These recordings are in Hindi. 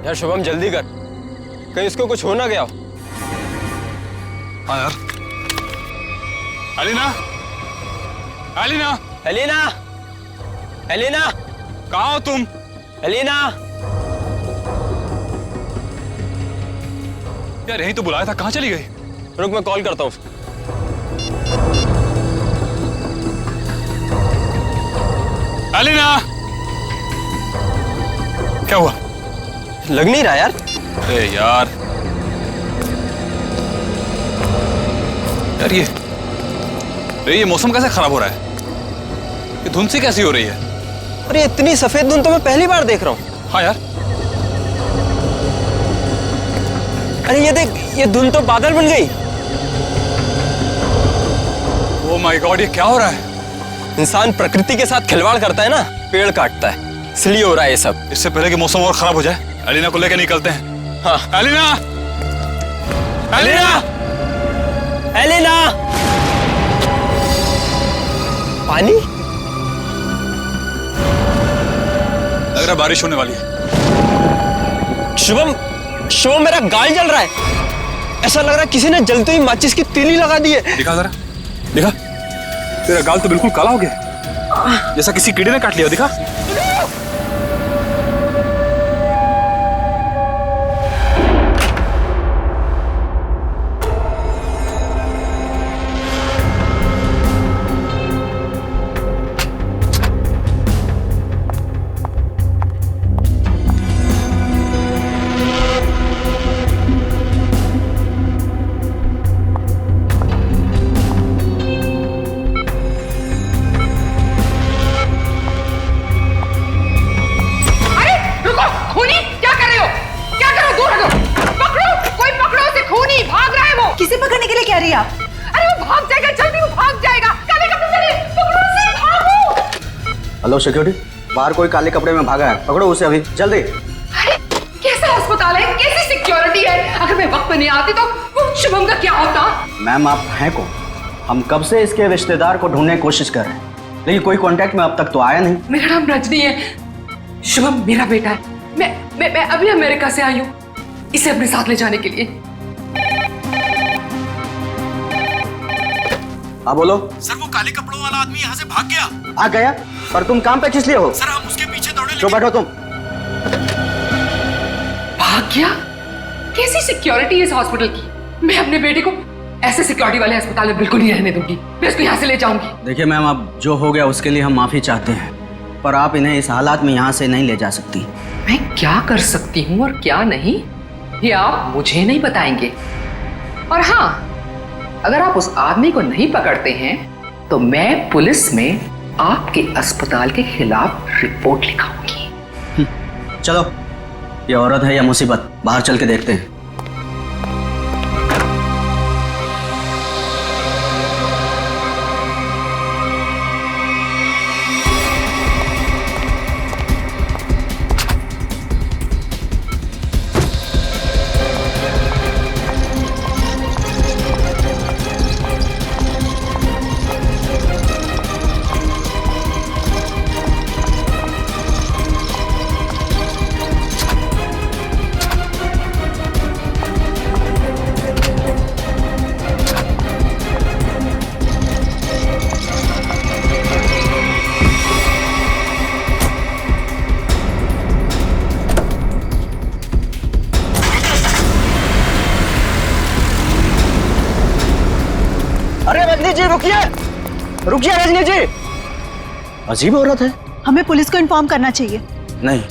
यार शुभम जल्दी कर, कहीं इसको कुछ हो ना गया हो। हाँ यार। एलिना, एलिना, एलिना, एलिना, कहाँ हो तुम? एलिना। यार यही तो बुलाया था, कहाँ चली गई? रुक मैं कॉल करता हूँ। एलिना, क्या हुआ? लग नहीं रहा यार। अरे यार, यार ये मौसम कैसे खराब हो रहा है? ये धुंध सी कैसी हो रही है? अरे इतनी सफेद धुंध तो मैं पहली बार देख रहा हूँ। हाँ यार। अरे ये देख, ये धुंध तो बादल बन गई। ओह माय गॉड, ये क्या हो रहा है? इंसान प्रकृति के साथ खिलवाड़ करता है ना, पेड़ काटता है, इसलिए हो रहा है ये सब। इससे पहले कि मौसम और खराब हो जाए, एलिना को लेकर निकलते हैं। हाँ। Elina, Elina, Elina. पानी? लग रहा है बारिश होने वाली है। शुभम, शुभम मेरा गाल जल रहा है। ऐसा लग रहा है किसी ने जलते ही माचिस की तीली लगा दी है। दिखा जरा, दिखा। तेरा गाल तो बिल्कुल काला हो गया, जैसा किसी कीड़े ने काट लिया। दिखा। हेलो सिक्योरिटी, बाहर कोई काले कपड़े में भागा है, पकड़ो उसे अभी जल्दी। अरे कैसा अस्पताल है, कैसी सिक्योरिटी है? अगर मैं वक्त पे नहीं आती तो शुभम का क्या होता? मैम आप हैं कौन? हम कब से इसके रिश्तेदार को ढूंढने की कोशिश कर रहे हैं, लेकिन कोई कांटेक्ट में अब तक तो आया नहीं। मेरा नाम रजनी है, शुभम मेरा बेटा है। मैं अभी अमेरिका से आई हूँ इसे अपने साथ ले जाने के लिए। हाँ बोलो। सर वो काले कपड़ों वाला आदमी यहाँ से भाग गया। भाग गया? पर तुम काम पे किस लिए हो? सर हम उसके पीछे दौड़े। जो बैठो तुम। भाग गया? कैसी सिक्योरिटी है इस हॉस्पिटल की? मैं अपने बेटे को ऐसे सिक्योरिटी वाले अस्पताल में बिल्कुल नहीं रहने दूंगी। मैं उसको यहाँ से ले जाऊंगी। देखिए मैम, अब जो हो गया उसके लिए हम माफी चाहते हैं, पर आप इन्हें इस हालात में यहाँ से नहीं ले जा सकती। मैं क्या कर सकती हूँ और क्या नहीं, ये आप मुझे नहीं बताएंगे। और हाँ, अगर आप उस आदमी को नहीं पकड़ते हैं तो मैं पुलिस में आपके अस्पताल के खिलाफ रिपोर्ट लिखाऊंगी। चलो, ये औरत है या मुसीबत, बाहर चल के देखते हैं। रजनी जी रुकिए, रुकिए रजनी जी। अजीब औरत है। हमें पुलिस को इन्फॉर्म करना चाहिए। नहीं,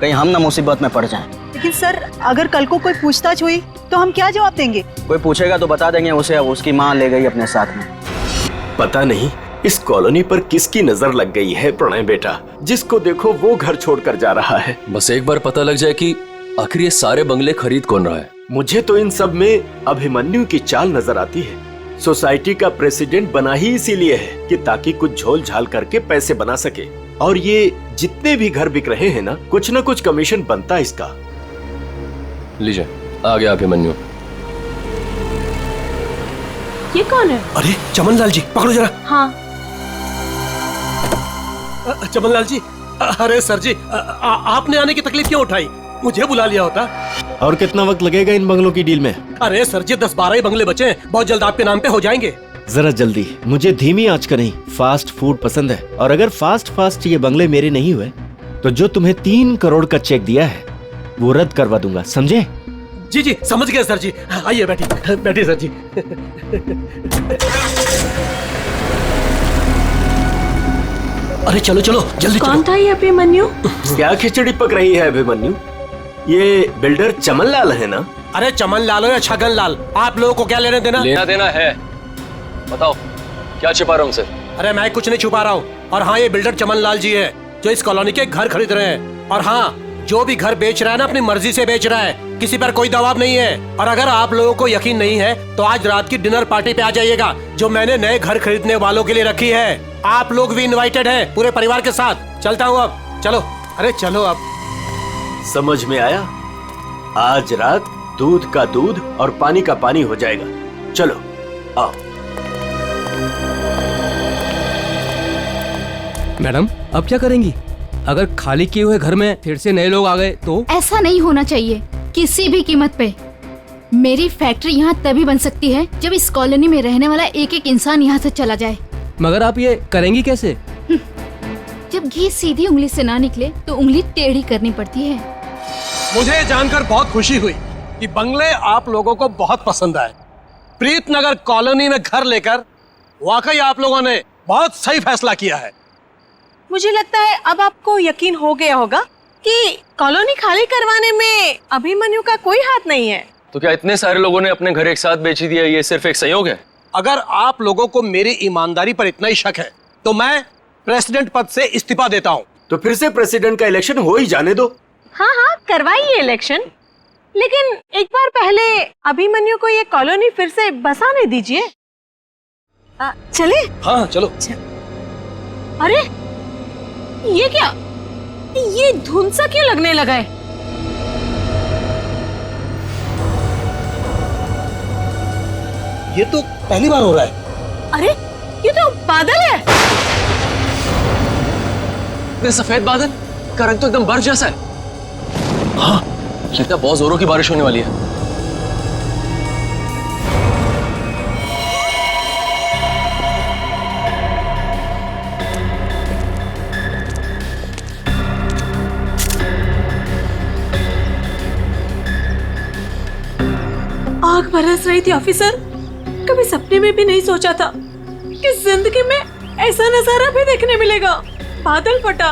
कहीं हम ना मुसीबत में पड़ जाएं। लेकिन सर, अगर कल को कोई पूछताछ हुई तो हम क्या जवाब देंगे? कोई पूछेगा तो बता देंगे उसे अब उसकी माँ ले गई अपने साथ में। पता नहीं इस कॉलोनी पर किसकी नजर लग गई है प्रणय बेटा, जिसको देखो वो घर छोड़कर जा रहा है। बस एक बार पता लग जाए कि आखिर ये सारे बंगले खरीद कौन रहा है। मुझे तो इन सब में अभिमन्यु की चाल नजर आती है। सोसाइटी का प्रेसिडेंट बना ही इसीलिए है कि ताकि कुछ झोल झाल करके पैसे बना सके, और ये जितने भी घर बिक रहे हैं ना कुछ कमीशन बनता है इसका। लीजिए, आ गया अभिमन्यु। ये कौन है? अरे चमनलाल जी, पकड़ो जरा। हाँ। चमनलाल जी, अरे सर जी, आपने आने की तकलीफ क्यों उठाई? मुझे बुला लिया होता। और कितना वक्त लगेगा इन बंगलों की डील में? अरे सर जी 10-12 ही बंगले बचे हैं, बहुत जल्द आपके नाम पे हो जाएंगे। जरा जल्दी, मुझे धीमी आंच का नहीं फास्ट फूड पसंद है। और अगर फास्ट ये बंगले मेरे नहीं हुए तो जो तुम्हें 3 करोड़ का चेक दिया है वो रद्द करवा दूंगा, समझे? जी जी समझ गए सर जी। आइए बैठिए सर जी। अरे चलो जल्दी। कौन था ये अभिमन्यु? क्या खिचड़ी पक रही है अभिमन्यु? ये बिल्डर चमन लाल है ना? अरे चमन लाल हो या छगन लाल, आप लोगों को क्या लेना देना? लेना देना है, बताओ क्या छिपा रहा हूँ सर? अरे मैं कुछ नहीं छुपा रहा हूँ। और हाँ, ये बिल्डर चमन लाल जी है जो इस कॉलोनी के घर खरीद रहे हैं। और हाँ, जो भी घर बेच रहा है ना अपनी मर्जी से बेच रहा है, किसी पर कोई दबाव नहीं है। और अगर आप लोगों को यकीन नहीं है तो आज रात की डिनर पार्टी पे आ जाइएगा जो मैंने नए घर खरीदने वालों के लिए रखी है। आप लोग भी इनवाइटेड हैं पूरे परिवार के साथ। चलता हूँ अब, चलो। अरे चलो अब। समझ में आया? आज रात दूध का दूध और पानी का पानी हो जाएगा। चलो आओ। मैडम अब क्या करेंगी? अगर खाली किए हुए घर में फिर से नए लोग आ गए तो? ऐसा नहीं होना चाहिए किसी भी कीमत पे। मेरी फैक्ट्री यहाँ तभी बन सकती है जब इस कॉलोनी में रहने वाला एक इंसान यहाँ से चला जाए। मगर आप ये करेंगी कैसे? जब घी सीधी उंगली से ना निकले तो उंगली टेढ़ी करनी पड़ती है। मुझे जानकर बहुत खुशी हुई कि बंगले आप लोगों को बहुत पसंद आए। प्रीतनगर कॉलोनी में घर लेकर वाकई आप लोगों ने बहुत सही फैसला किया है। मुझे लगता है अब आपको यकीन हो गया होगा कि कॉलोनी खाली करवाने में अभिमन्यु का कोई हाथ नहीं है। तो क्या इतने सारे लोगों ने अपने घर एक साथ बेच दिया, ये सिर्फ एक संयोग है? अगर आप लोगों को मेरी ईमानदारी पर इतना ही शक है तो मैं प्रेसिडेंट पद से इस्तीफा देता हूँ। तो फिर से प्रेसिडेंट का इलेक्शन हो ही जाने दो। हाँ करवाइए इलेक्शन, लेकिन एक बार पहले अभिमन्यु को ये कॉलोनी फिर से बसाने दीजिए। चले? हाँ चलो। अरे ये क्या, ये धुंध सा क्यों लगने लगा है? ये तो पहली बार हो रहा है। अरे ये तो बादल है। ये सफेद बादल का रंग तो एकदम बर्फ जैसा है। हाँ, लगता है बहुत जोरों की बारिश होने वाली है। आग बरस रही थी ऑफिसर। कभी सपने में भी नहीं सोचा था कि जिंदगी में ऐसा नजारा भी देखने मिलेगा। बादल फटा,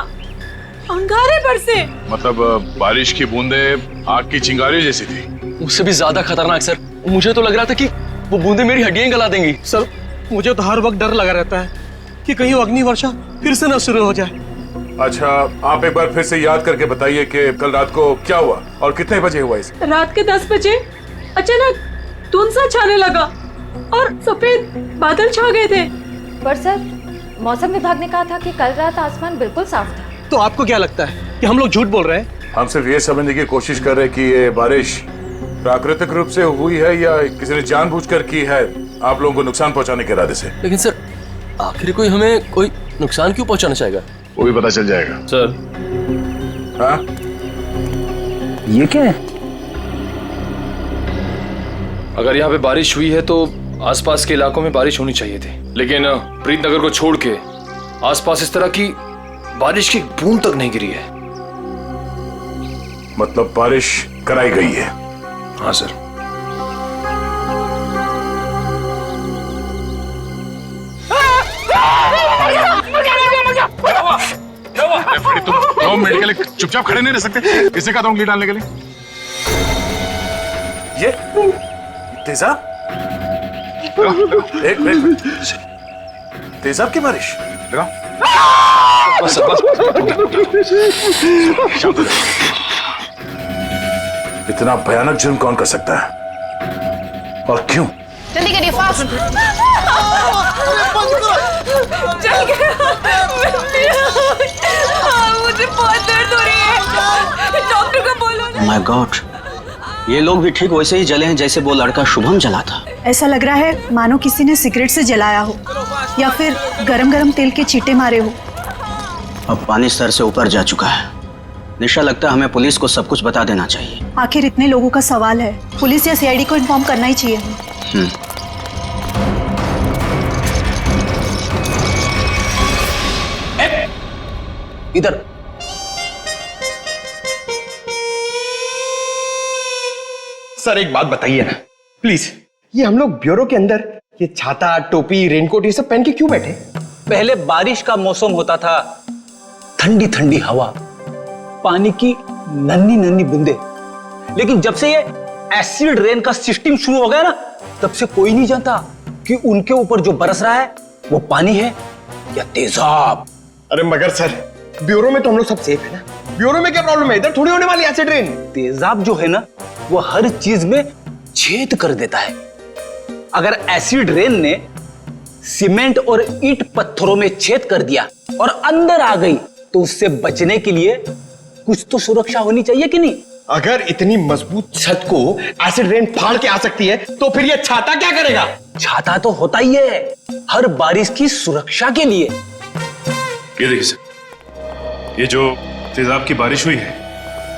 अंगारे बरसे। मतलब बारिश की बूंदे आग की चिंगारी जैसी थी। उससे भी ज्यादा खतरनाक सर, मुझे तो लग रहा था कि वो बूंदे मेरी हड्डियां गला देंगी। सर मुझे तो हर वक्त डर लगा रहता है कि कहीं अग्नि वर्षा फिर से न शुरू हो जाए। अच्छा, आप एक बार फिर से याद करके बताइए कि कल रात को क्या हुआ और कितने बजे हुआ इसे? रात के 10 बजे अचानक धुंध सा छाने लगा और सफेद बादल छा गए थे। पर सर, मौसम विभाग ने कहा था कि कल रात आसमान बिल्कुल साफ था। तो आपको क्या लगता है कि हम लोग झूठ बोल रहे हैं? हम सिर्फ ये समझने की कोशिश कर रहे हैं कि ये बारिश प्राकृतिक रूप से हुई है या किसी ने जानबूझकर की है आप लोगों को नुकसान पहुंचाने के इरादे से। लेकिन सर, आखिर कोई हमें कोई नुकसान क्यों पहुंचाना चाहेगा? वो भी पता चल जाएगा सर। हाँ, ये क्या है? अगर यहाँ पे बारिश हुई है तो आसपास के इलाकों में बारिश होनी चाहिए थी, लेकिन प्रीतनगर को छोड़ के आसपास इस तरह की बारिश की बूंद तक नहीं गिरी है। मतलब बारिश कराई गई है? हाँ सर। तुम मेडिकल चुपचाप खड़े नहीं रह सकते? किसने कहा था उंगली डालने के लिए? ये तेजाब? एक तेजाब की बारिश? बस बस। इतना भयानक जुर्म कौन कर सकता है और क्यों? जल्दी करिए, फास्ट। चल गया। मुझे बहुत दर्द हो रही है, डॉक्टर को बोलो ना। माय गॉड, ये लोग भी ठीक वैसे ही जले हैं जैसे वो लड़का शुभम जला था। ऐसा लग रहा है मानो किसी ने सिगरेट से जलाया हो या फिर गरम गरम तेल के छींटे मारे हो। अब पानी सर से ऊपर जा चुका है, निशा, लगता है हमें पुलिस को सब कुछ बता देना चाहिए। आखिर इतने लोगों का सवाल है, पुलिस या सीआईडी को इन्फॉर्म करना ही चाहिए। इधर सर एक बात बताइए ना प्लीज, ये हम लोग ब्यूरो के अंदर ये छाता, टोपी, रेनकोट ये सब पहन के क्यों बैठे? पहले बारिश का मौसम होता था, ठंडी ठंडी हवा, पानी की नन्ही नन्ही बूंदे, लेकिन जब से ये एसिड रेन का सिस्टम शुरू हो गया ना, तब से कोई नहीं जानता कि उनके ऊपर जो बरस रहा है वो पानी है या तेजाब। अरे मगर सर, ब्यूरो में तो हम लोग सब सेफ है ना, ब्यूरो में क्या प्रॉब्लम है? इधर थोड़ी होने वाली एसिड रेन। तेजाब जो है ना, वो हर चीज में छेद कर देता है। अगर एसिड रेन ने सीमेंट और ईंट पत्थरों में छेद कर दिया और अंदर आ गई, तो उससे बचने के लिए कुछ तो सुरक्षा होनी चाहिए कि नहीं? अगर इतनी मजबूत छत को एसिड रेन फाड़ के आ सकती है, तो फिर ये छाता क्या करेगा? छाता तो होता ही है हर बारिश की सुरक्षा के लिए। ये देखिए सर, ये जो तेजाब की बारिश हुई है,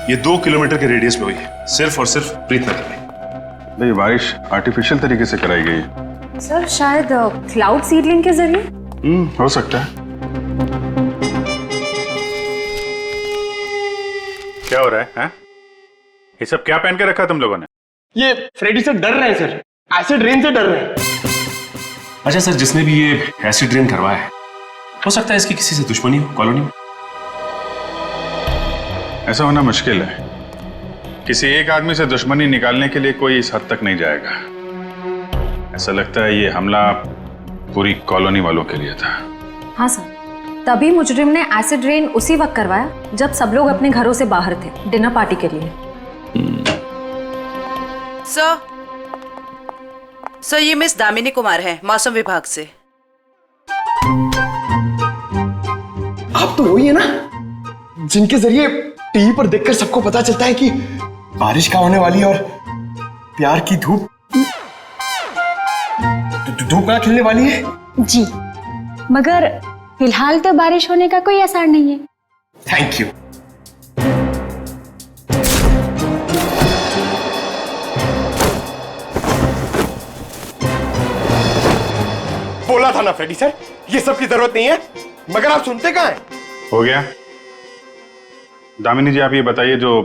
ये 2 किलोमीटर के रेडियस में हुई है, सिर्फ और सिर्फ प्रीतनगर में। ये बारिश आर्टिफिशियल तरीके से कराई गई है सर, शायद क्लाउड सीडलिंग के जरिए। हो सकता है। क्या हो रहा है, हैं? ये सब क्या पहन के रखा तुम लोगों ने? ये फ्रेडी से डर रहे हैं सर, एसिड रेन से डर रहे हैं। अच्छा सर, जिसने भी ये एसिड रेन करवाया है, हो सकता है इसकी किसी से दुश्मनी हो कॉलोनी में। ऐसा होना मुश्किल है। किसी एक आदमी से दुश्मनी निकालने के लिए कोई इस हद तक नहीं जाएगा। ऐसा लगता है ये हमला पूरी कॉलोनी वालों के लिए था। हाँ सर, तभी मुजरिम ने एसिड रेन उसी वक्त करवाया जब सब लोग अपने घरों से बाहर थे डिनर पार्टी के लिए। सर ये मिस दामिनी कुमार है, मौसम विभाग से। आप तो वही है ना जिनके जरिए टीवी पर देखकर सबको पता चलता है कि बारिश का होने वाली है और प्यार की धूप कहाँ खिलने वाली है। जी, मगर फिलहाल तो बारिश होने का कोई आसार नहीं है। Thank you. बोला था ना फ्रेडी सर, ये सब की जरूरत नहीं है, मगर आप सुनते कहाँ हैं? हो गया। दामिनी जी, आप ये बताइए, जो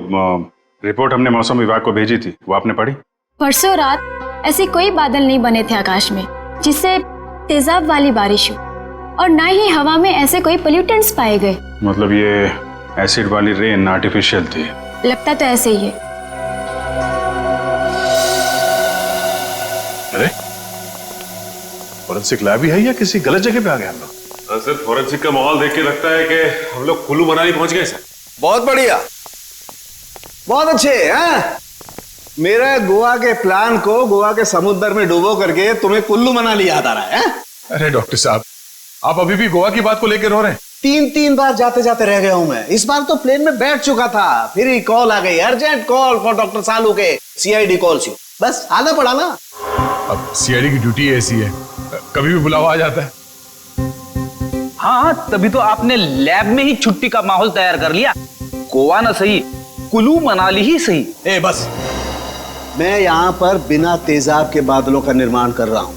रिपोर्ट हमने मौसम विभाग को भेजी थी, वो आपने पढ़ी? परसों रात ऐसे कोई बादल नहीं बने थे आकाश में जिससे तेजाब वाली बारिश हो, और ना ही हवा में ऐसे कोई पोल्यूटेंट्स पाए गए। मतलब ये एसिड वाली रेन आर्टिफिशियल थी? लगता तो ऐसे ही है। अरे फॉरेंसिक लैब ही है या किसी गलत जगह पे आ गए हम लोग? सर, फॉरेंसिक का माहौल देख के लगता है कि हम लोग कुल्लू मनाली पहुंच गए सर। बहुत बढ़िया, बहुत अच्छे हैं। मेरे गोवा के प्लान को गोवा के समुद्र में डुबो करके तुम्हें कुल्लू मनाली याद आ रहा है? अरे डॉक्टर साहब, आप अभी भी गोवा की बात को लेकर रो रहे हैं? 3 बार जाते जाते रह गया हूं मैं। इस बार तो प्लेन में बैठ चुका था, फिर ही कॉल आ गई, अर्जेंट कॉल फॉर डॉक्टर सालू के सीआईडी कॉल्स यू। बस आना पड़ा ना। अब सीआईडी की ड्यूटी ऐसी है, कभी भी बुलावा आ जाता है। हाँ, तभी तो आपने लैब में ही छुट्टी का माहौल तैयार कर लिया। गोवा ना सही, कुल्लू मनाली ही सही। ए बस, मैं यहाँ पर बिना तेजाब के बादलों का निर्माण कर रहा हूँ।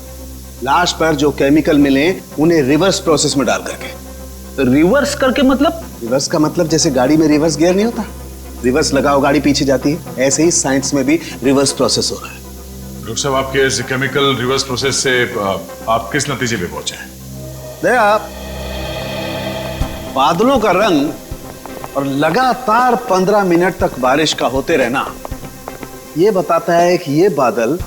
लाश पर जो केमिकल मिले उन्हें रिवर्स प्रोसेस में डाल करके। रिवर्स करके मतलब? रिवर्स का मतलब जैसे गाड़ी में रिवर्स गियर नहीं होता, रिवर्स लगाओ गाड़ी पीछे जाती है, ऐसे ही साइंस में भी रिवर्स प्रोसेस हो रहा है। डॉक्टर साहब, आपके इस केमिकल रिवर्स प्रोसेस से आप किस नतीजे पे पहुंचे हैं? देखा, बादलों का रंग और लगातार 15 मिनट तक बारिश का होते रहना ये बताता है कि ये बादल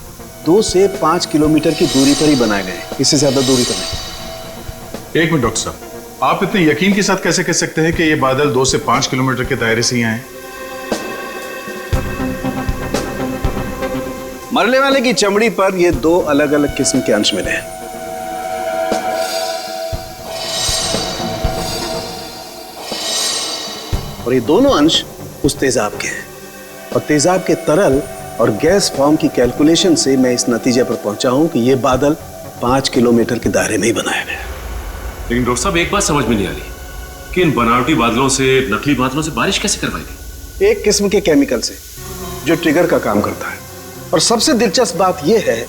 2 से 5 किलोमीटर की दूरी पर ही बनाए गए, इससे ज्यादा दूरी पर नहीं। एक मिनट डॉक्टर साहब, आप इतने यकीन के साथ कैसे कह सकते हैं कि ये बादल 2 से 5 किलोमीटर के दायरे से ही आए? मरने वाले की चमड़ी पर ये 2 अलग अलग किस्म के अंश मिले हैं। और ये दोनों अंश उस तेजाब के हैं, और तेजाब के तरल और गैस फॉर्म की कैलकुलेशन से मैं इस नतीजे पर पहुंचा हूं कि ये बादल 5 किलोमीटर के दायरे में ही बनाया गया। लेकिन डॉक्टर साहब, एक बात समझ में नहीं आ रही कि इन बनावटी बादलों से, नकली बादलों से बारिश कैसे करवाई गई? एक किस्म के केमिकल से जो ट्रिगर का काम करता है। और सबसे दिलचस्प बात यह है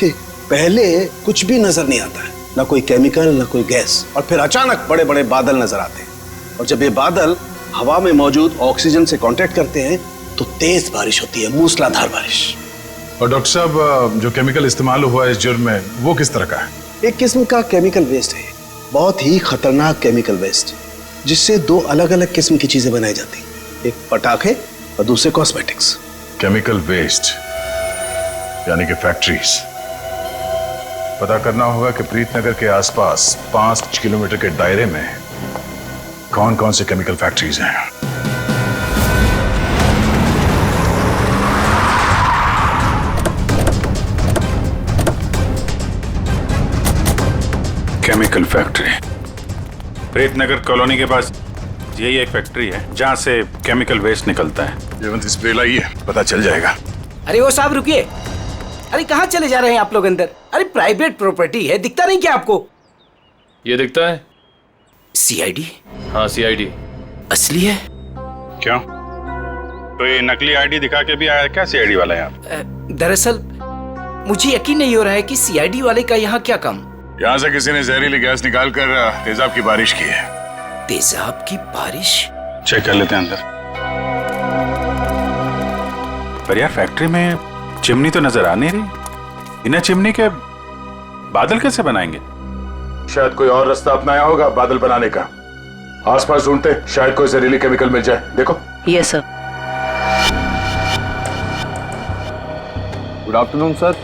कि पहले कुछ भी नजर नहीं आता है, ना कोई केमिकल ना कोई गैस, और फिर अचानक बड़े बड़े बादल नजर आते हैं। और जब ये बादल हवा में मौजूद ऑक्सीजन से कांटेक्ट करते हैं तो तेज बारिश होती है, मूसलाधार बारिश। और डॉक्टर साहब, जो केमिकल इस्तेमाल हुआ है इस जुर्म में, वो किस तरह का है? एक किस्म का केमिकल वेस्ट है, बहुत ही खतरनाक केमिकल वेस्ट, जिससे दो अलग अलग किस्म की चीजें बनाई जाती हैं, एक पटाखे और दूसरे कॉस्मेटिक्स। केमिकल वेस्ट यानी कि फैक्ट्रीज। पता करना होगा कि प्रीतनगर के आसपास 5 किलोमीटर के दायरे में कौन कौन से केमिकल फैक्ट्रीज हैं। केमिकल फैक्ट्री प्रीतनगर कॉलोनी के पास यही एक फैक्ट्री है जहां से केमिकल वेस्ट निकलता है। जयवंत स्प्रे लाइए, पता चल जाएगा। अरे वो साहब रुकिए, अरे कहाँ चले जा रहे हैं आप लोग अंदर? अरे प्राइवेट प्रॉपर्टी है, दिखता नहीं क्या आपको? ये दिखता है सीआईडी। हाँ सीआईडी असली है। क्यों? तो ये नकली आईडी दिखा के भी आया क्या सीआईडी वाला यहाँ? दरअसल मुझे यकीन नहीं हो रहा है कि सीआईडी वाले का यहाँ क्या काम। यहाँ से किसी ने जहरीली गैस निकालकर तेजाब की बारिश की है। तेजाब की बारिश? चेक कर लेते हैं अंदर। पर यार फैक्ट्री में चिमनी तो नजर आ नहीं रही। इन्हें चिमनी के बादल कैसे बनाएंगे? शायद कोई और रास्ता अपनाया होगा बादल बनाने का। आसपास ढूंढते, शायद कोई जहरीली केमिकल मिल जाए। देखो। Yes sir. Good afternoon sir,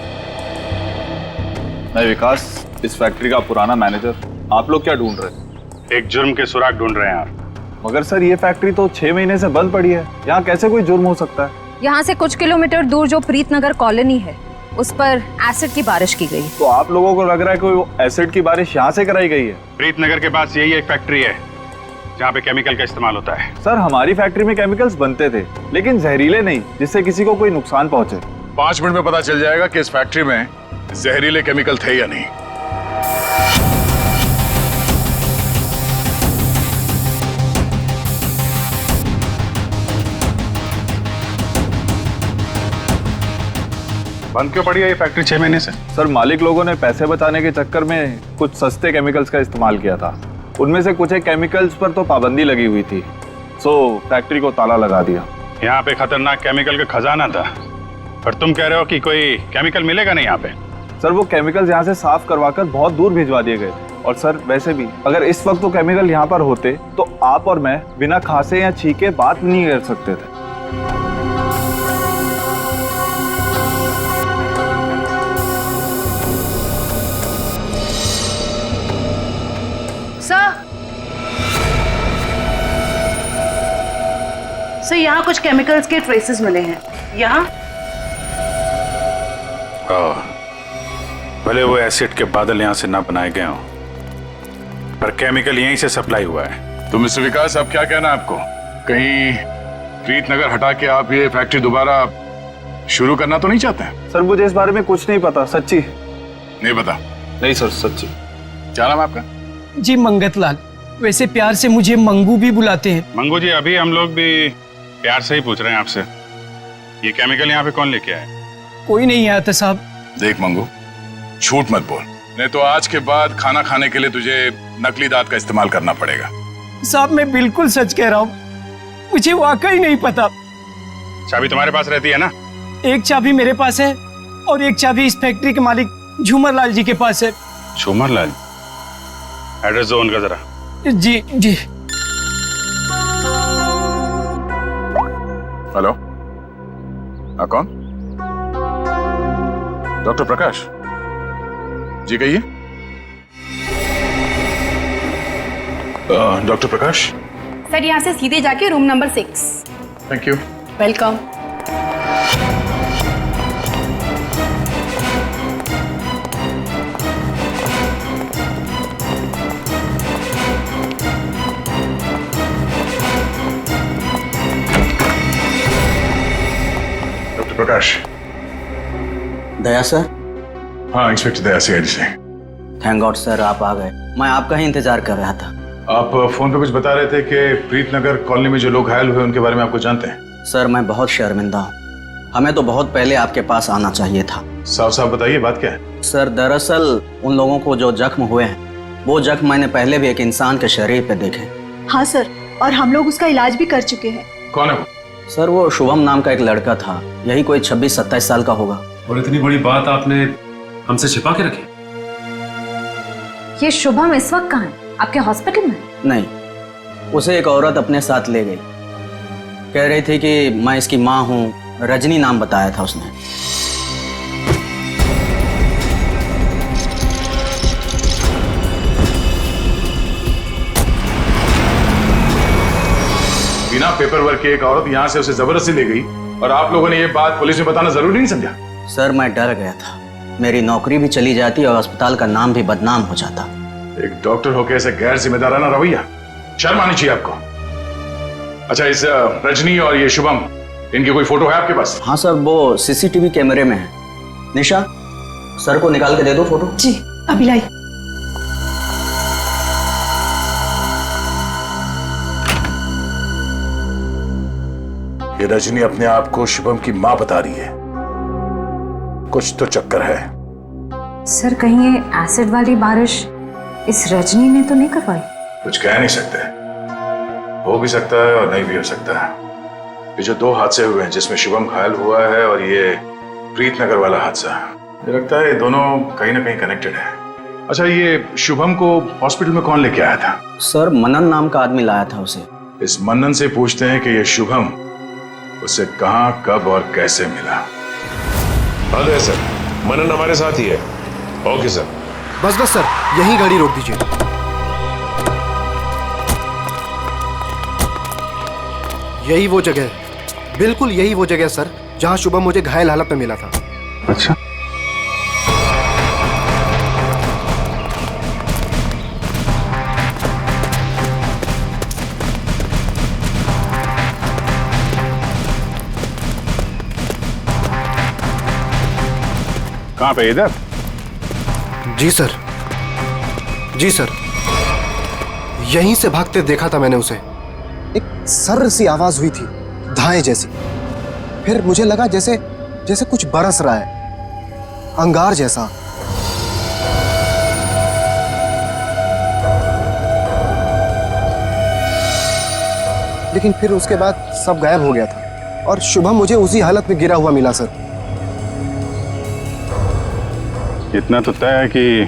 मैं विकास, इस फैक्ट्री का पुराना मैनेजर। आप लोग क्या ढूंढ रहे हैं? एक जुर्म के सुराग ढूंढ रहे हैं आप। मगर सर ये फैक्ट्री तो 6 महीने से बंद पड़ी है, यहाँ कैसे कोई जुर्म हो सकता है? यहाँ से कुछ किलोमीटर दूर जो प्रीतनगर कॉलोनी है उस पर एसिड की बारिश की गई। तो आप लोगों को लग रहा है कोई एसिड की बारिश यहाँ से कराई गई है? प्रीतनगर के पास यही एक फैक्ट्री है जहाँ पे केमिकल का इस्तेमाल होता है। सर हमारी फैक्ट्री में केमिकल्स बनते थे, लेकिन जहरीले नहीं, जिससे किसी को कोई नुकसान पहुंचे। 5 मिनट में पता चल जाएगा कि इस फैक्ट्री में जहरीले केमिकल थे या नहीं। बंद क्यों पड़ी है ये फैक्ट्री 6 महीने से? सर मालिक लोगों ने पैसे बचाने के चक्कर में कुछ सस्ते केमिकल्स का इस्तेमाल किया था। उनमें से कुछ एक केमिकल्स पर तो पाबंदी लगी हुई थी, सो फैक्ट्री को ताला लगा दिया। यहाँ पे खतरनाक केमिकल का खजाना था, पर तुम कह रहे हो कि कोई केमिकल मिलेगा नहीं यहाँ पे? सर वो केमिकल्स यहाँ से साफ करवाकर बहुत दूर भिजवा दिए गए थे। और सर वैसे भी अगर इस वक्त वो केमिकल यहाँ पर होते तो आप और मैं बिना खांसे या छींके बात नहीं कर सकते थे। सर यहाँ कुछ केमिकल्स के ट्रेसेस मिले हैं। यहाँ भले वो एसिड के बादल यहाँ से ना बनाए गए हों, पर केमिकल यहीं से सप्लाई हुआ है। तो मिस्टर विकास, अब क्या कहना है आपको? कहीं प्रीतनगर हटा के आप ये फैक्ट्री दोबारा शुरू करना तो नहीं चाहते हैं? सर मुझे इस बारे में कुछ नहीं पता, सच्ची नहीं पता। नहीं सर सच्ची। क्या नाम है आपका? जी मंगतलाल, वैसे प्यार से मुझे मंगू भी बुलाते हैं। मंगू जी, अभी हम लोग भी प्यार से ही पूछ रहे हैं आपसे, ये केमिकल यहाँ पे कौन लेके आया? कोई नहीं आया था साहब। देख मंगू, झूठ मत बोल, नहीं तो आज के बाद खाना खाने के लिए तुझे नकली दांत का इस्तेमाल करना पड़ेगा। साहब मैं बिल्कुल सच कह रहा हूँ, मुझे वाकई नहीं पता। चाबी तुम्हारे पास रहती है ना? एक चाबी मेरे पास है और एक चाबी इस फैक्ट्री के मालिक झूमर लाल जी के पास है। झूमर लाल? एड्रेस दो उनका जरा। जी जी। हेलो, हाँ कौन? डॉक्टर प्रकाश जी, कहिए। डॉक्टर प्रकाश। सर यहाँ से सीधे जाके room number 6। Thank you. Welcome. Doctor Prakash. Daya sir. हाँ इंस्पेक्टर दया, सीआईडी से। थैंक गॉड सर आप आ गए, मैं आपका ही इंतजार कर रहा था। आप फोन पे कुछ बता रहे थे कि प्रीतनगर कॉलोनी में जो लोग घायल हुए उनके बारे में आपको जानते हैं? सर मैं बहुत शर्मिंदा हूँ। हमें तो बहुत पहले आपके पास आना चाहिए था। साफ साफ बताइए बात क्या है? सर दरअसल उन लोगों को जो जख्म हुए हैं वो जख्म मैंने पहले भी एक इंसान के शरीर पे देखे। हाँ सर, और हम लोग उसका इलाज भी कर चुके हैं। कौन है वो? सर वो शुभम नाम का एक लड़का था, यही कोई 26-27 साल का होगा। और इतनी बड़ी बात आपने हमसे छिपा के रखी? ये शुभम इस वक्त कहाँ है? आपके हॉस्पिटल में? नहीं, उसे एक औरत अपने साथ ले गई। कह रही थी कि मैं इसकी माँ हूँ, रजनी नाम बताया था उसने। बिना पेपर वर्क के एक औरत यहाँ से उसे जबरदस्ती ले गई और आप लोगों ने ये बात पुलिस में बताना जरूरी नहीं समझा? सर मैं डर गया था, मेरी नौकरी भी चली जाती और अस्पताल का नाम भी बदनाम हो जाता। एक डॉक्टर होकर ऐसे गैर जिम्मेदाराना रवैया, शर्म आनी चाहिए आपको। अच्छा, इस रजनी और ये शुभम, इनकी कोई फोटो है आपके पास? हाँ सर, वो सीसीटीवी कैमरे में है। निशा, सर को निकाल के दे दो फोटो। जी अभी लाई। ये रजनी अपने आप को शुभम की मां बता रही है। कुछ तो चक्कर है। सर कहीं ये एसिड वाली बारिश इस रजनी ने तो नहीं करवाई? कुछ कह नहीं सकते, हो भी सकता है और नहीं भी हो सकता है। ये जो 2 हादसे हुए हैं जिसमें शुभम घायल हुआ है और ये प्रीतनगर वाला हादसा, मुझे लगता है ये दोनों कहीं ना कहीं कनेक्टेड है। अच्छा, ये शुभम को हॉस्पिटल में कौन लेके आया था? सर मनन नाम का आदमी लाया था उसे। इस मनन से पूछते हैं कि ये शुभम उसे कहां, कब और कैसे मिला। हाँ सर, मनन हमारे साथ ही है। Okay sir. बस बस सर, यही गाड़ी रोक दीजिए। यही वो जगह है, बिल्कुल यही वो जगह है सर, जहां शुभम मुझे घायल हालत में मिला था। अच्छा, कहाँ पे? इधर? जी सर, जी सर, यहीं से भागते देखा था मैंने उसे। एक सर्र सी आवाज हुई थी, धाए जैसी। फिर मुझे लगा जैसे जैसे कुछ बरस रहा है, अंगार जैसा। लेकिन फिर उसके बाद सब गायब हो गया था और शुभम मुझे उसी हालत में गिरा हुआ मिला सर। इतना तो तय है कि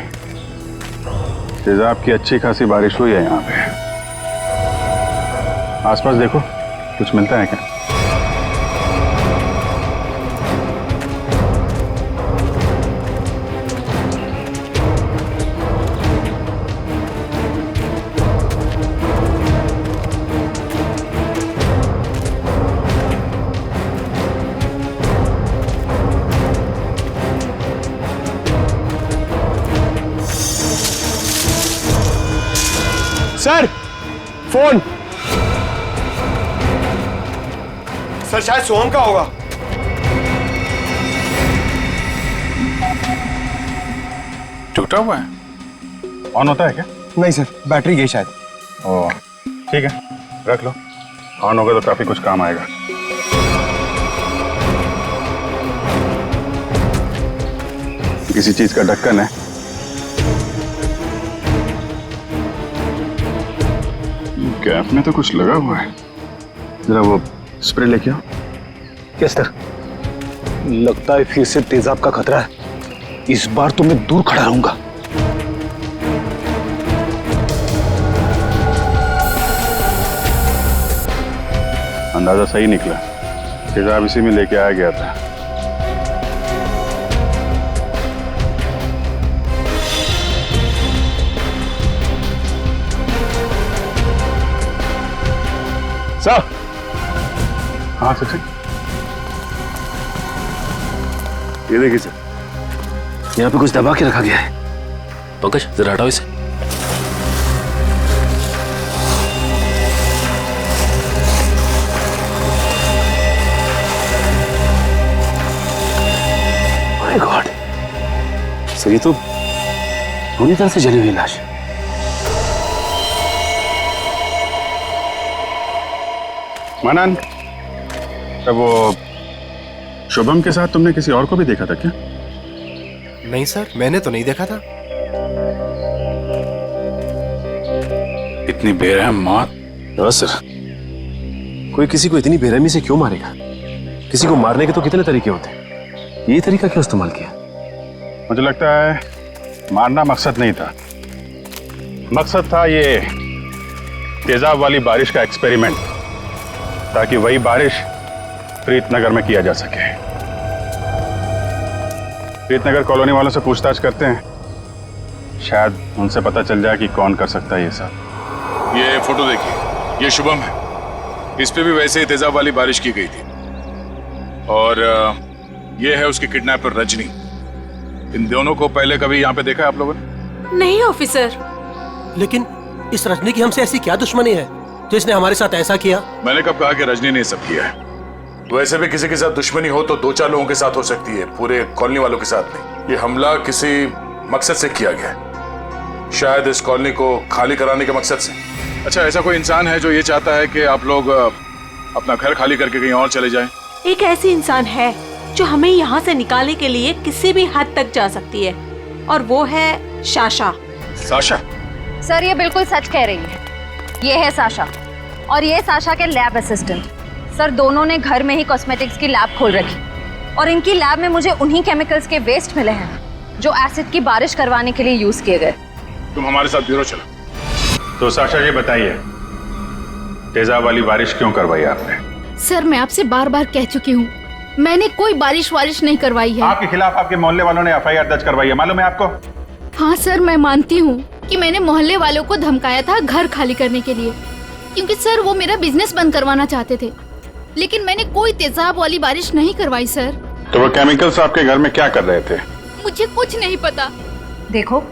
तेजाब की अच्छी खासी बारिश हुई है यहाँ पे। आसपास देखो, कुछ मिलता है क्या? Sir phone. सर शायद सोहम का होगा। टूटा हुआ है? ऑन होता है क्या? नहीं सर, बैटरी गई शायद। ओह ठीक है, रख लो। ऑन होगा तो काफी कुछ काम आएगा। किसी चीज का ढक्कन है। गैप में तो कुछ लगा हुआ है। जरा वो स्प्रे लेके आओ। Yes sir. लगता है फिर से तेजाब का खतरा है। इस बार तो मैं दूर खड़ा रहूंगा। अंदाजा सही निकला, तेजाब इसी में लेके आया गया था। सर। हाँ सर, ये देखिए सर, यहाँ पे कुछ दबा के रखा गया है। पंकज जरा हटाओ इसे। माय गॉड, सर ये तो पूरी तरह से जली हुई लाश। मनन, तब वो शुभम के साथ तुमने किसी और को भी देखा था क्या? नहीं सर, मैंने तो नहीं देखा था। इतनी बेरहम मौत? हाँ सर, कोई किसी को इतनी बेरहमी से क्यों मारेगा? किसी को मारने के तो कितने तरीके होते हैं, ये तरीका क्यों इस्तेमाल किया? मुझे लगता है मारना मकसद नहीं था, मकसद था ये तेजाब वाली बारिश का एक्सपेरिमेंट, ताकि वही बारिश प्रीतनगर में किया जा सके। प्रीतनगर कॉलोनी वालों से पूछताछ करते हैं, शायद उनसे पता चल जाए कि कौन कर सकता है ये सब। ये फोटो देखिए, ये शुभम है, इस पे भी वैसे ही तेजाब वाली बारिश की गई थी। और ये है उसकी किडनैपर रजनी। इन दोनों को पहले कभी यहाँ पे देखा है आप लोगों ने? नहीं ऑफिसर। लेकिन इस रजनी की हमसे ऐसी क्या दुश्मनी है जो इसने हमारे साथ ऐसा किया? मैंने कब कहा कि रजनी ने सब किया है? वैसे भी किसी के साथ दुश्मनी हो तो 2-4 लोगों के साथ हो सकती है, पूरे कॉलोनी वालों के साथ नहीं। ये हमला किसी मकसद से किया गया है, शायद इस कॉलोनी को खाली कराने के मकसद से। अच्छा, ऐसा कोई इंसान है जो ये चाहता है कि आप लोग अपना घर खाली करके कहीं और चले जाएं? एक ऐसी इंसान है जो हमें यहाँ से निकालने के लिए किसी भी हद तक जा सकती है, और वो है साशा। साशा? सर ये बिल्कुल सच कह रही है, ये है साशा और ये साशा के लैब असिस्टेंट। सर दोनों ने घर में ही कॉस्मेटिक्स की लैब खोल रखी और इनकी लैब में मुझे उन्हीं केमिकल्स के वेस्ट मिले हैं जो एसिड की बारिश करवाने के लिए यूज किए गए। तुम हमारे साथ ब्यूरो चलो। तो साशा जी बताइए, तेजाब वाली बारिश क्यों करवाई आपने? सर मैं आपसे बार बार कह चुकी हूँ, मैंने कोई बारिश वारिश नहीं करवाई है। आपके खिलाफ आपके मोहल्ले वालों ने एफआईआर दर्ज करवाई है, मालूम है आपको? हाँ सर, मैं मानती हूँ कि मैंने मोहल्ले वालों को धमकाया था घर खाली करने के लिए, क्योंकि सर वो मेरा बिजनेस बंद करवाना चाहते थे, लेकिन मैंने कोई तेजाब वाली बारिश नहीं करवाई सर। तो वो केमिकल्स आपके घर में क्या कर रहे थे? मुझे कुछ नहीं पता। देखो,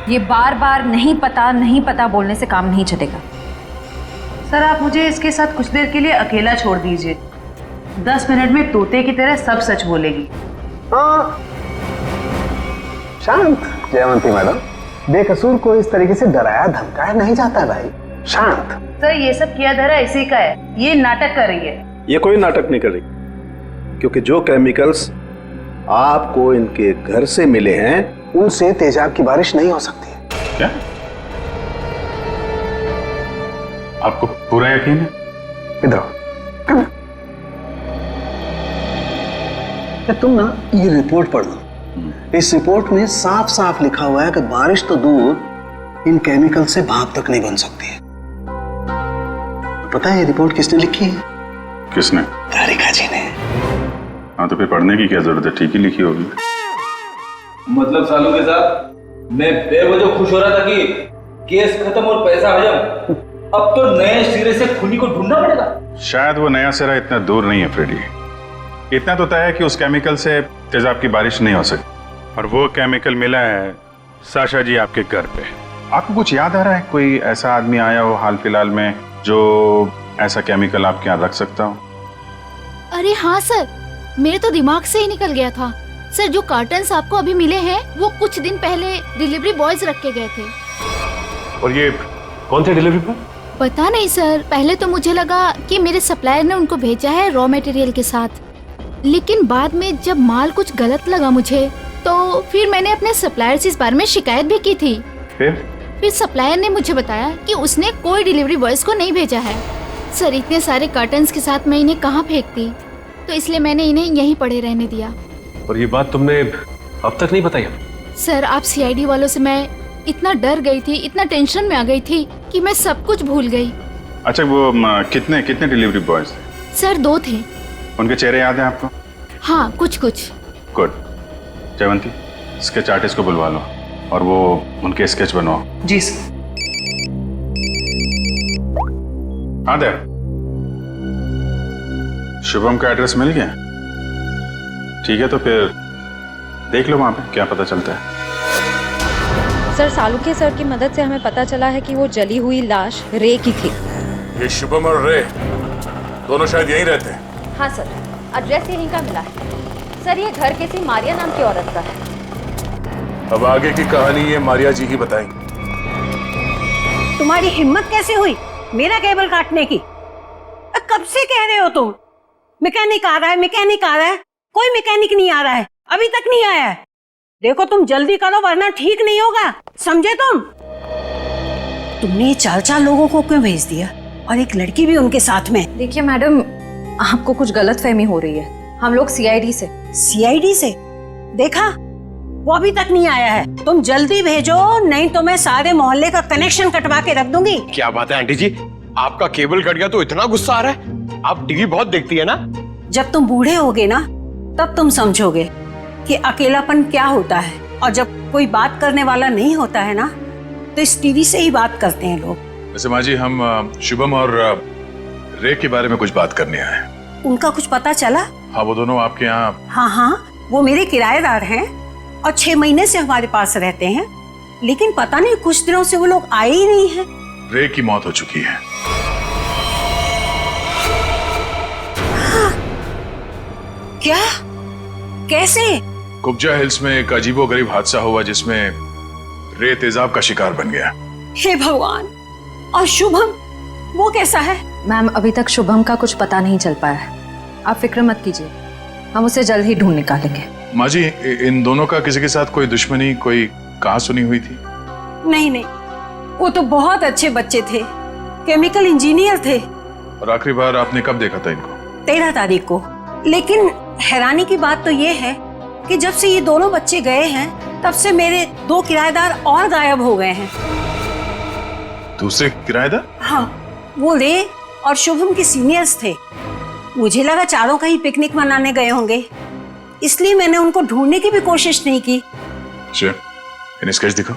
ये बार बार नहीं पता बोलने से काम नहीं चलेगा। सर आप मुझे इसके साथ कुछ देर के लिए अकेला छोड़ दीजिए, 10 मिनट में तोते की तरह सब सच बोलेगी। हाँ शांत जयवंती मैडम, बेकसूर को इस तरीके से डराया धमकाया नहीं जाता भाई, शांत। सर ये सब किया धरा इसी का है, ये नाटक कर रही है। ये कोई नाटक नहीं कर रही, क्योंकि जो केमिकल्स आपको इनके घर से मिले हैं उनसे तेजाब की बारिश नहीं हो सकती है। क्या आपको पूरा यकीन है? इधर तुम ना ये रिपोर्ट पढ़ लो, इस रिपोर्ट में साफ साफ लिखा हुआ है कि बारिश तो दूर, इन केमिकल से भाप तक नहीं बन सकती है। पता है ये रिपोर्ट किसने लिखी है? किसने? तारिका जी ने। हाँ तो फिर पढ़ने की क्या जरूरत है, ठीक ही लिखी होगी। मतलब सालों के साथ मैं बेवजह खुश हो रहा था कि केस खत्म और पैसा हजम, अब तो नए सिरे से खूनी को ढूंढना पड़ेगा। शायद वो नया सिरा इतना दूर नहीं है फ्रेडी, इतना तो तय है कि उस केमिकल से तेजाब की बारिश नहीं हो सकती, और वो केमिकल मिला है साशा जी आपके घर पे। आपको कुछ याद आ रहा है, कोई ऐसा आदमी आया हो हाल फिलहाल में जो ऐसा केमिकल आपके यहाँ रख सकता हो? अरे हाँ सर, मेरे तो दिमाग से ही निकल गया था सर। जो कार्टन्स आपको अभी मिले हैं वो कुछ दिन पहले डिलीवरी बॉयज रख के गए थे। और ये कौन थे डिलीवरी बॉय? पता नहीं सर, पहले तो मुझे लगा कि मेरे सप्लायर ने उनको भेजा है रॉ मटेरियल के साथ, लेकिन बाद में जब माल कुछ गलत लगा मुझे, तो फिर मैंने अपने सप्लायर से इस बारे में शिकायत भी की थी। फिर सप्लायर ने मुझे बताया कि उसने कोई डिलीवरी बॉयज को नहीं भेजा है। सर इतने सारे कार्टन्स के साथ मैं इन्हें कहाँ फेंकती, तो इसलिए मैंने इन्हें यहीं पड़े रहने दिया। और ये बात तुमने अब तक नहीं बताई? सर आप सीआईडी वालों से मैं इतना डर गई थी, इतना टेंशन में आ गई थी कि मैं सब कुछ भूल गई। अच्छा वो कितने डिलीवरी बॉयज थे? सर 2 थे। उनके चेहरे याद हैं आपको? हाँ कुछ कुछ। गुड। जयवंती स्केच आर्टिस्ट को बुलवा लो और वो उनके स्केच बनवाओ। जी सर। हाँ देव, शुभम का एड्रेस मिल गया? ठीक है तो फिर देख लो वहां पे क्या पता चलता है। सर सालुके सर की मदद से हमें पता चला है कि वो जली हुई लाश रे की थी। ये शुभम और रे दोनों शायद यहीं रहते हैं। हाँ सर, एड्रेस यहीं का मिला है। सर ये घर किसी मारिया नाम की औरत का है। अब आगे की कहानी ये मारिया जी ही बताएंगी। तुम्हारी हिम्मत कैसे हुई मेरा केबल काटने की? कब से कह रहे हो तुम? मैकेनिक आ रहा है, मैकेनिक आ रहा है। कोई मैकेनिक नहीं आ रहा है, अभी तक नहीं आया है। देखो तुम जल्दी करो वरना ठीक नहीं होगा, समझे तुम? तुमने 4 लोगों को क्यों भेज दिया और एक लड़की भी उनके साथ में? देखिए मैडम, आपको कुछ गलतफहमी हो रही है। हम लोग सीआईडी से। सीआईडी से? देखा, वो अभी तक नहीं आया है। तुम जल्दी भेजो, नहीं तो मैं सारे मोहल्ले का कनेक्शन कटवा के रख दूंगी। क्या बात है आंटी जी, आपका केबल कट गया तो इतना गुस्सा आ रहा है? आप टीवी बहुत देखती है ना? जब तुम बूढ़े होगे ना तब तुम समझोगे कि अकेलापन क्या होता है। और जब कोई बात करने वाला नहीं होता है ना तो इस टीवी से ही बात करते हैं लोग। वैसे माँ जी, हम शुभम और रे के बारे में कुछ बात करने आए हैं। उनका कुछ पता चला? हाँ, वो दोनों आपके यहाँ। हाँ, वो मेरे किराएदार हैं और 6 महीने से हमारे पास रहते हैं, लेकिन पता नहीं कुछ दिनों से वो लोग आए ही नहीं हैं। रे की मौत हो चुकी है। हाँ। क्या? कैसे? कुब्जा हिल्स में एक अजीबोगरीब हादसा हुआ जिसमें रे तेजाब का शिकार बन गया। हे भगवान! और शुभम, वो कैसा है? मैम, अभी तक शुभम का कुछ पता नहीं चल पाया है। आप फिक्र मत कीजिए, हम उसे जल्द ही ढूंढ निकालेंगे। माँ जी, इन दोनों का किसी के साथ कोई दुश्मनी, कोई कहां सुनी हुई थी? नहीं, वो तो बहुत अच्छे बच्चे थे, केमिकल इंजीनियर थे। और आखिरी बार आपने कब देखा था इनको? 13 तारीख को। लेकिन हैरानी की बात तो ये है कि जब से ये दोनों बच्चे गए हैं तब से मेरे 2 किराएदार और गायब हो गए हैं। दूसरे किराएदार? हाँ, वो रे और शुभम के सीनियर्स थे। मुझे लगा चारों कहीं पिकनिक मनाने गए होंगे, इसलिए मैंने उनको ढूंढने की भी कोशिश नहीं की। अच्छा, इन्हें स्केच दिखो।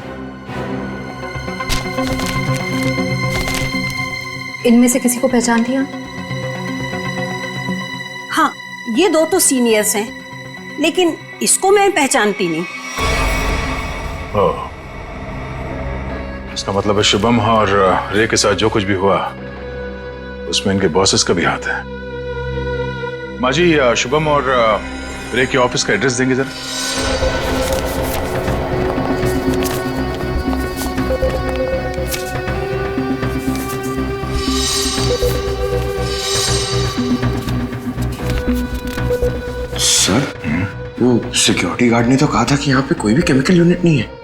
इनमें से किसी को पहचान लिया? हाँ, ये 2 तो सीनियर्स हैं, लेकिन इसको मैं पहचानती नहीं। ओह, इसका मतलब है शुभम और रे के साथ जो कुछ भी हुआ उसमें इनके बॉसेस का भी हाथ है। माँ जी, शुभम और रे के ऑफिस का एड्रेस देंगे जरा? सर, वो सिक्योरिटी गार्ड ने तो कहा था कि यहाँ पे कोई भी केमिकल यूनिट नहीं है।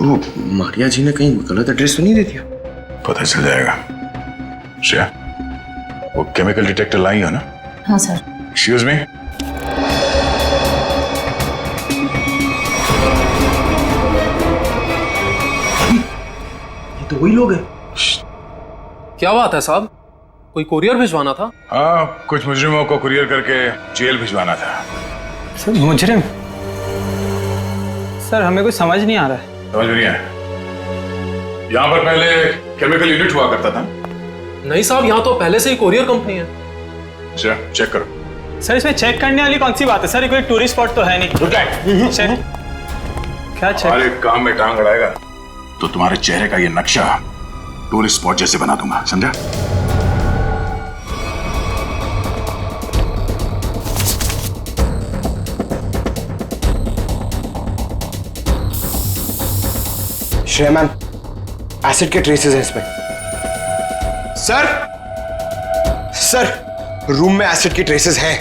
वो मारिया जी ने कहीं गलत एड्रेस तो नहीं दे दिया? पता चल जाएगा। श्रेया, वो केमिकल डिटेक्टर लाई हो ना? हाँ सर। Excuse me. ये तो वही लोग हैं। क्या बात है साहब, कोई कुरियर भिजवाना था? हाँ, कुछ मुजरिमों को कुरियर करके जेल भिजवाना था। सर, मुजरिम? सर, हमें कुछ समझ नहीं आ रहा है। समझ में नहीं आया? यहाँ पर पहले केमिकल यूनिट हुआ करता था? नहीं साहब, यहाँ तो पहले से ही कुरियर कंपनी है। अच्छा, चेक करो। सर, इसमें चेक करने वाली कौन सी बात है? सर, ये कोई टूरिस्ट स्पॉट तो है नहीं। चेक? क्या चेक? हमारे काम में टांग अड़ाएगा तो तुम्हारे चेहरे का ये नक्शा टूरिस्ट स्पॉट जैसे बना दूंगा, समझा? श्रेया मैम, एसिड के ट्रेसेस हैं इसमें। सर, रूम में एसिड के ट्रेसेस हैं।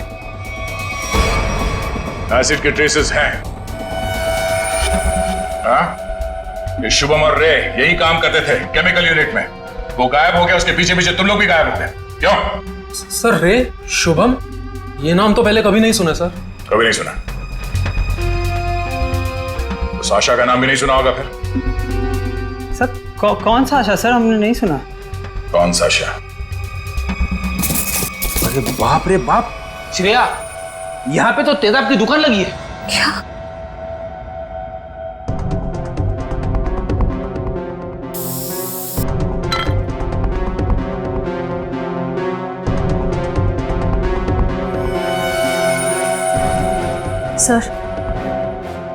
एसिड के ट्रेसेस हैं? हाँ? ये शुभम और रे यही काम करते थे केमिकल यूनिट में। वो गायब हो गया, उसके पीछे पीछे तुम लोग भी गायब हो गए। क्यों? सर, रे, शुभम, ये नाम तो पहले कभी नहीं सुना सर। कभी नहीं सुना? तो साशा का नाम भी नहीं सुना होगा फिर? सर, कौन सा आशा? सर, हमने नहीं सुना। कौन सा आशा? अरे बाप रे बाप, श्रेया, यहाँ पे तो तेजाब की दुकान लगी है। क्या?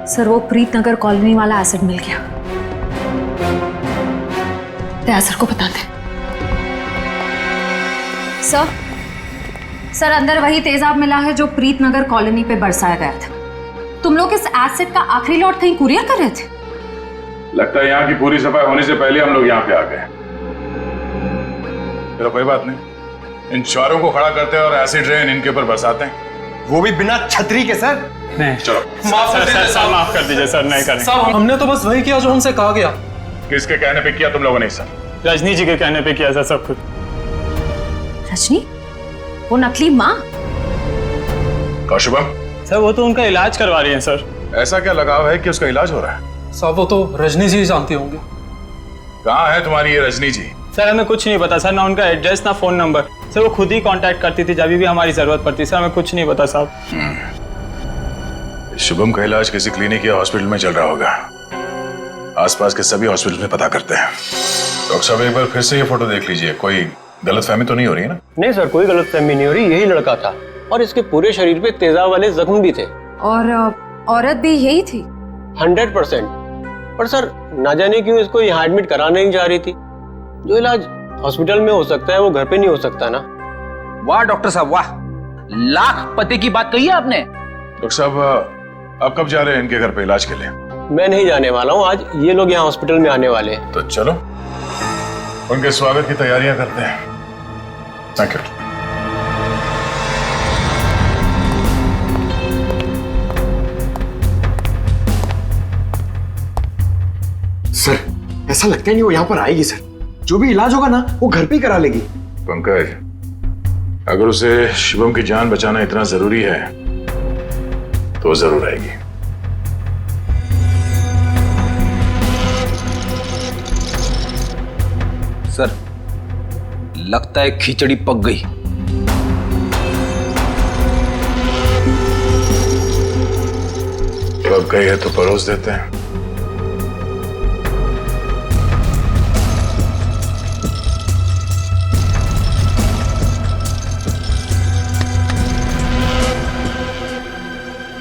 सर, वो प्रीत नगर कॉलोनी वाला एसिड मिल गया। दयासर को बता दे। सर, अंदर वही तेजाब मिला है जो प्रीत नगर कॉलोनी पे बरसाया गया था। तुम लोग इस एसिड का आखिरी लॉट कहीं कुरियर कर रहे थे? लगता है यहाँ की पूरी सफाई होने से पहले हम लोग यहाँ पे आ गए। चलो कोई बात नहीं, इन चारों को खड़ा करते हैं और एसिड रेन इनके ऊपर बरसाते हैं, वो भी बिना छतरी के सर। नहीं चलो माफ कर दीजिए सर, नहीं करेंगे। साहब हमने तो बस वही किया जो हमसे कहा गया। किसके कहने पे किया तुम लोगों ने सर? रजनी जी के कहने पे किया सर सब कुछ। रजनी, वो नकली माँ? कौशिबम सर वो तो उनका इलाज करवा रही है सर। ऐसा क्या लगाव है कि उसका इलाज हो रहा है? साहब वो तो रजनी जी जानती होंगे। कहाँ है तुम्हारी ये रजनी जी? सर हमें कुछ नहीं पता सर, ना उनका एड्रेस ना फोन नंबर। सर वो खुद ही कांटेक्ट करती थी जब भी हमारी जरूरत पड़ती। सर हमें कुछ नहीं पता साहब। शुभम का इलाज किसी क्लिनिक या हॉस्पिटल में चल रहा होगा। आसपास के सभी हॉस्पिटल में पता करते हैं। डॉक्टर साहब एक बार फिर से ये फोटो देख लीजिए, कोई गलतफहमी तो नहीं हो रही है ना? नहीं सर, कोई गलतफहमी नहीं हो रही, यही लड़का था और इसके पूरे शरीर पे तेजाब वाले जख्म भी थे। और औरत भी यही थी? 100%। पर सर ना जाने क्यों इसको यहाँ एडमिट कराने नहीं जा रही थी। जो इलाज हॉस्पिटल में हो सकता है वो घर पे नहीं हो सकता ना। वाह डॉक्टर साहब वाह, लाख पते की बात कही है आपने। डॉक्टर साहब आप कब जा रहे हैं इनके घर पे इलाज के लिए? मैं नहीं जाने वाला हूँ, आज ये लोग यहाँ हॉस्पिटल में आने वाले हैं। तो चलो उनके स्वागत की तैयारियां करते हैं। Thank you. सर ऐसा लगता नहीं वो यहाँ पर आएगी सर। जो भी इलाज होगा ना वो घर पे ही करा लेगी। पंकज, अगर उसे शिवम की जान बचाना इतना जरूरी है तो जरूर आएगी। सर लगता है खिचड़ी पक गई। पक गई है तो परोस देते हैं।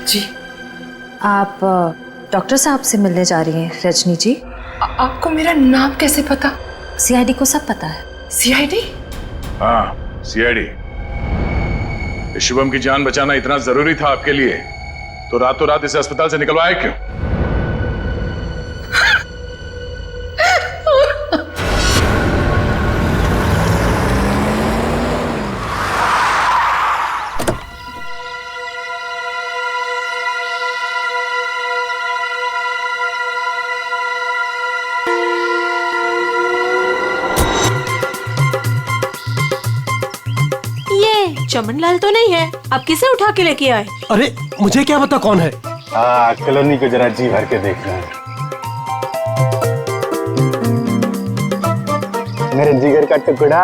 जी आप डॉक्टर साहब से मिलने जा रही हैं रजनी जी? आपको मेरा नाम कैसे पता? सीआईडी को सब पता है। सीआईडी? हाँ सीआईडी। शुभम की जान बचाना इतना जरूरी था आपके लिए तो रातों रात इसे अस्पताल से निकलवाया क्यों? चमनलाल तो नहीं है, आप किसे उठा के लेके आए? अरे मुझे क्या पता कौन है। कॉलोनी को जरा जी भर के देखना है। मेरे जिगर का टुकड़ा,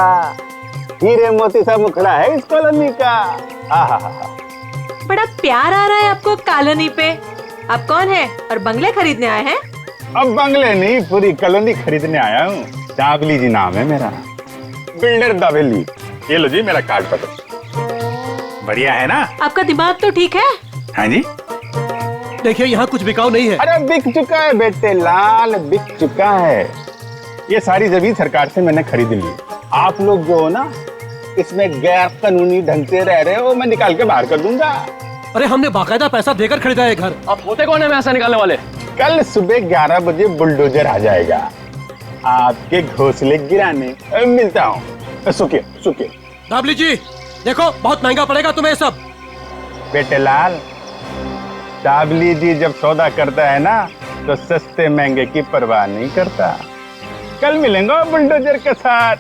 हीरे मोती सा मुखड़ा है इस कॉलोनी का। बड़ा प्यार आ रहा है आपको कॉलोनी पे। आप कौन है और बंगले खरीदने आए हैं? अब बंगले नहीं, पूरी कॉलोनी खरीदने आया हूँ। दाबली जी नाम है मेरा, बिल्डर दाबली। ये लो जी मेरा कार्ड पकड़ो। बढ़िया है ना? आपका दिमाग तो ठीक है? हाँ जी। देखिए यहाँ कुछ बिकाऊ नहीं है। अरे बिक चुका है बेटे लाल, बिक चुका है। ये सारी जमीन सरकार से मैंने खरीद ली। आप लोग जो हो ना इसमें गैर कानूनी ढंग से रह रहे हो, मैं निकाल के बाहर कर दूंगा। अरे हमने बाकायदा पैसा देकर खरीदा है घर। आप होते कौन है पैसा निकालने वाले? कल सुबह 11 बजे बुलडोजर आ जाएगा आपके घोंसले गिराने। मिलता हूँ। सुखिए सुखिए। दाबली जी देखो बहुत महंगा पड़ेगा तुम्हें सब। बेटे लाल, दाबली जी जब सौदा करता है ना तो सस्ते महंगे की परवाह नहीं करता। कल मिलेंगे बुलडोजर के साथ।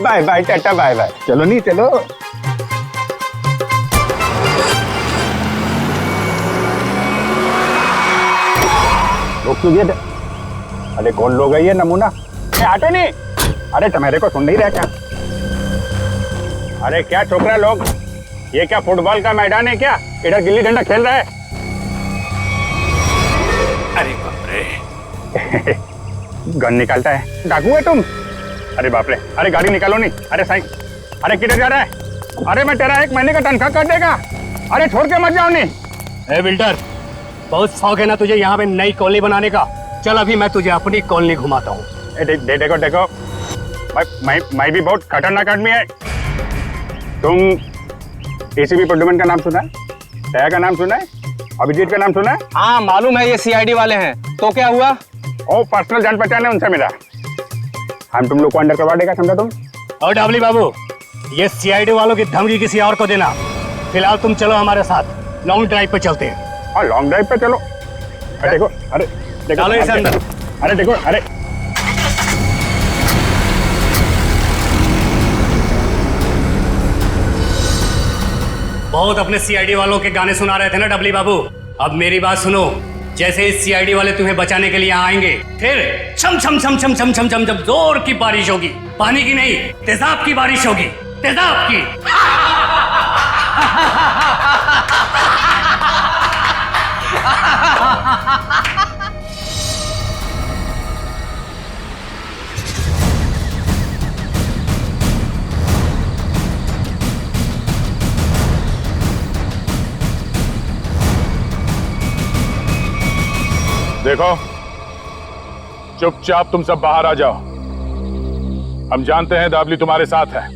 Bye bye tata bye bye. चलो नहीं चलो। रुक। अरे कौन लोग है ये नमूना? आटे नहीं। अरे तुम्हारे को सुन नहीं रहा क्या? अरे क्या छोकरा लोग, ये क्या फुटबॉल का मैदान है क्या? इधर गिल्ली डंडा खेल रहा है। अरे बाप रे। गन निकालता है, डाकू है तुम? अरे बाप रे। अरे गाड़ी निकालो नहीं। अरे साईं, अरे किधर जा रहा है? अरे मैं तेरा 1 महीने का तनख्वाह कर देगा। अरे छोड़ के मत जाओ नहीं। ए बिल्डर, बहुत शौक है ना तुझे यहाँ पे नई कॉलोनी बनाने का। चल अभी मैं तुझे अपनी कॉलोनी घुमाता हूँ। देखो देखो, मैं भी बहुत खतरनाक आदमी है। तुम एसीपी प्रद्युमन का नाम सुना है? दया का नाम सुना है? अभिजीत का नाम सुना है? हाँ मालूम है, ये सीआईडी वाले हैं। तो क्या हुआ? ओ पर्सनल जान पहचान है, उनसे मिला। हम तुम लोग को अंडर करवा देगा, समझा तुम? और डाबली बाबू, ये सीआईडी वालों की धमकी किसी और को देना। फिलहाल तुम चलो हमारे साथ, लॉन्ग ड्राइव पे चलते हैं। हाँ लॉन्ग ड्राइव पे चलो। अरे देखो, अरे देखो, चलो इसे अंदर। अरे देखो, अरे बहुत अपने सीआईडी वालों के गाने सुना रहे थे ना डबली बाबू, अब मेरी बात सुनो। जैसे इस सीआईडी वाले तुम्हें बचाने के लिए यहाँ आएंगे, फिर छम छम छम छम छम छम छम छम जोर की बारिश होगी। पानी की नहीं, तेजाब की बारिश होगी, तेजाब की। देखो, चुपचाप तुम सब बाहर आ जाओ। हम जानते हैं दाबली तुम्हारे साथ है।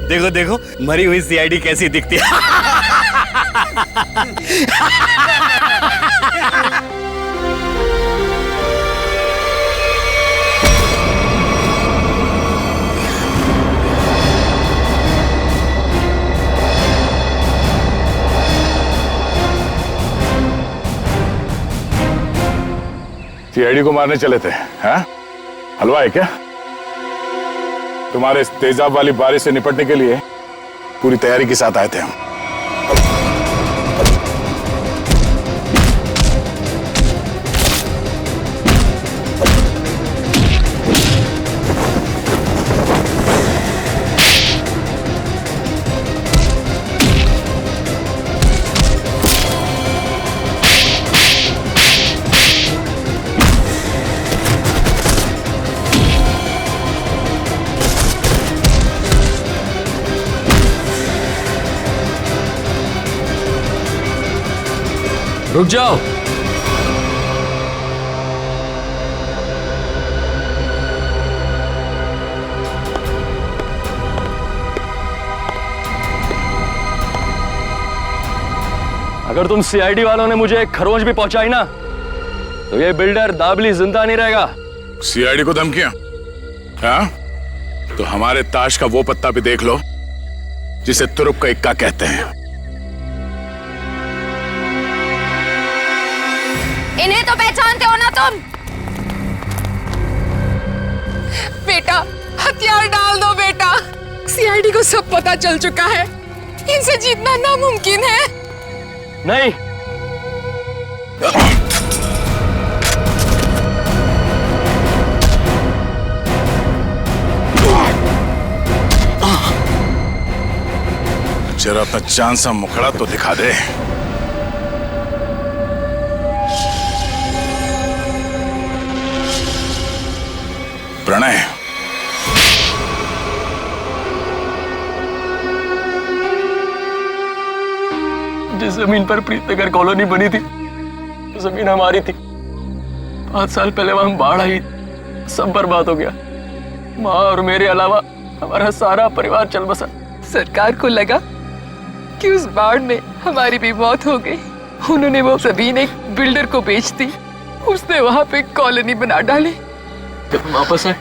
देखो देखो मरी हुई सीआईडी कैसी दिखती है। सीआईडी को मारने चले थे, हैं? हलवा है क्या? तुम्हारे इस तेजाब वाली बारिश से निपटने के लिए पूरी तैयारी के साथ आए थे हम। रुक जाओ। अगर तुम सीआईडी वालों ने मुझे एक खरोंच भी पहुंचाई ना, तो ये बिल्डर दाबली जिंदा नहीं रहेगा। सीआईडी को धमकियां? हाँ? तो हमारे ताश का वो पत्ता भी देख लो जिसे तुरुप का इक्का कहते हैं। इन्हें तो पहचानते हो ना तुम? बेटा हथियार डाल दो बेटा, सीआईडी को सब पता चल चुका है, इनसे जीतना नामुमकिन है। नहीं, जरा अपना चांद सा मुखड़ा तो दिखा दे। प्रणय, जिस जमीन पर प्रीतनगर कॉलोनी बनी थी, वो जमीन हमारी थी। 5 साल पहले वहां बाढ़ आई, सब बर्बाद हो गया। माँ और मेरे अलावा हमारा सारा परिवार चल बसा। सरकार को लगा कि उस बाढ़ में हमारी भी मौत हो गई। उन्होंने वो जमीन एक बिल्डर को बेच दी, उसने वहां पे कॉलोनी बना डाली। जब हम वापस आए,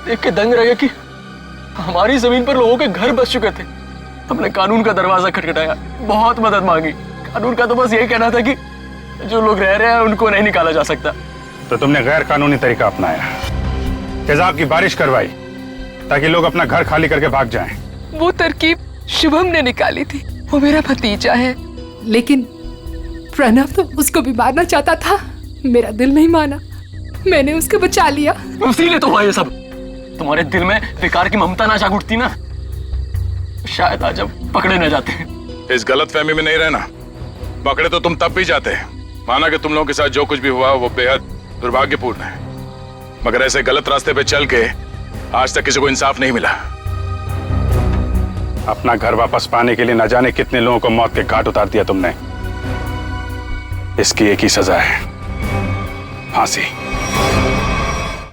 देख के दंग रह गया कि हमारी जमीन पर लोगों के घर बस चुके थे। हमने कानून का दरवाजा खटखटाया, बहुत मदद मांगी। कानून का तो बस यही कहना था कि जो लोग रह रहे हैं उनको नहीं निकाला जा सकता। तो तुमने गैर कानूनी तरीका अपनाया, तेजाब की बारिश करवाई ताकि लोग अपना घर खाली करके भाग जाएं। वो तरकीब शुभम ने निकाली थी, वो मेरा भतीजा है। लेकिन प्रणव तो उसको भी मारना चाहता था, मेरा दिल नहीं माना, मैंने उसको बचा लिया। इसीलिए तो हुआ ये सब। तुम्हारे दिल में बेकार की ममता ना जाग उठती ना, शायद आज हम पकड़े न जाते। इस गलतफहमी में नहीं रहना, पकड़े तो तुम तब भी जाते। माना कि तुम लोगों के साथ जो कुछ भी हुआ वो बेहद दुर्भाग्यपूर्ण है, मगर ऐसे गलत रास्ते पे चल के आज तक किसी को इंसाफ नहीं मिला। अपना घर वापस पाने के लिए न जाने कितने लोगों को मौत के घाट उतार दिया तुमने। इसकी एक ही सजा है, फांसी।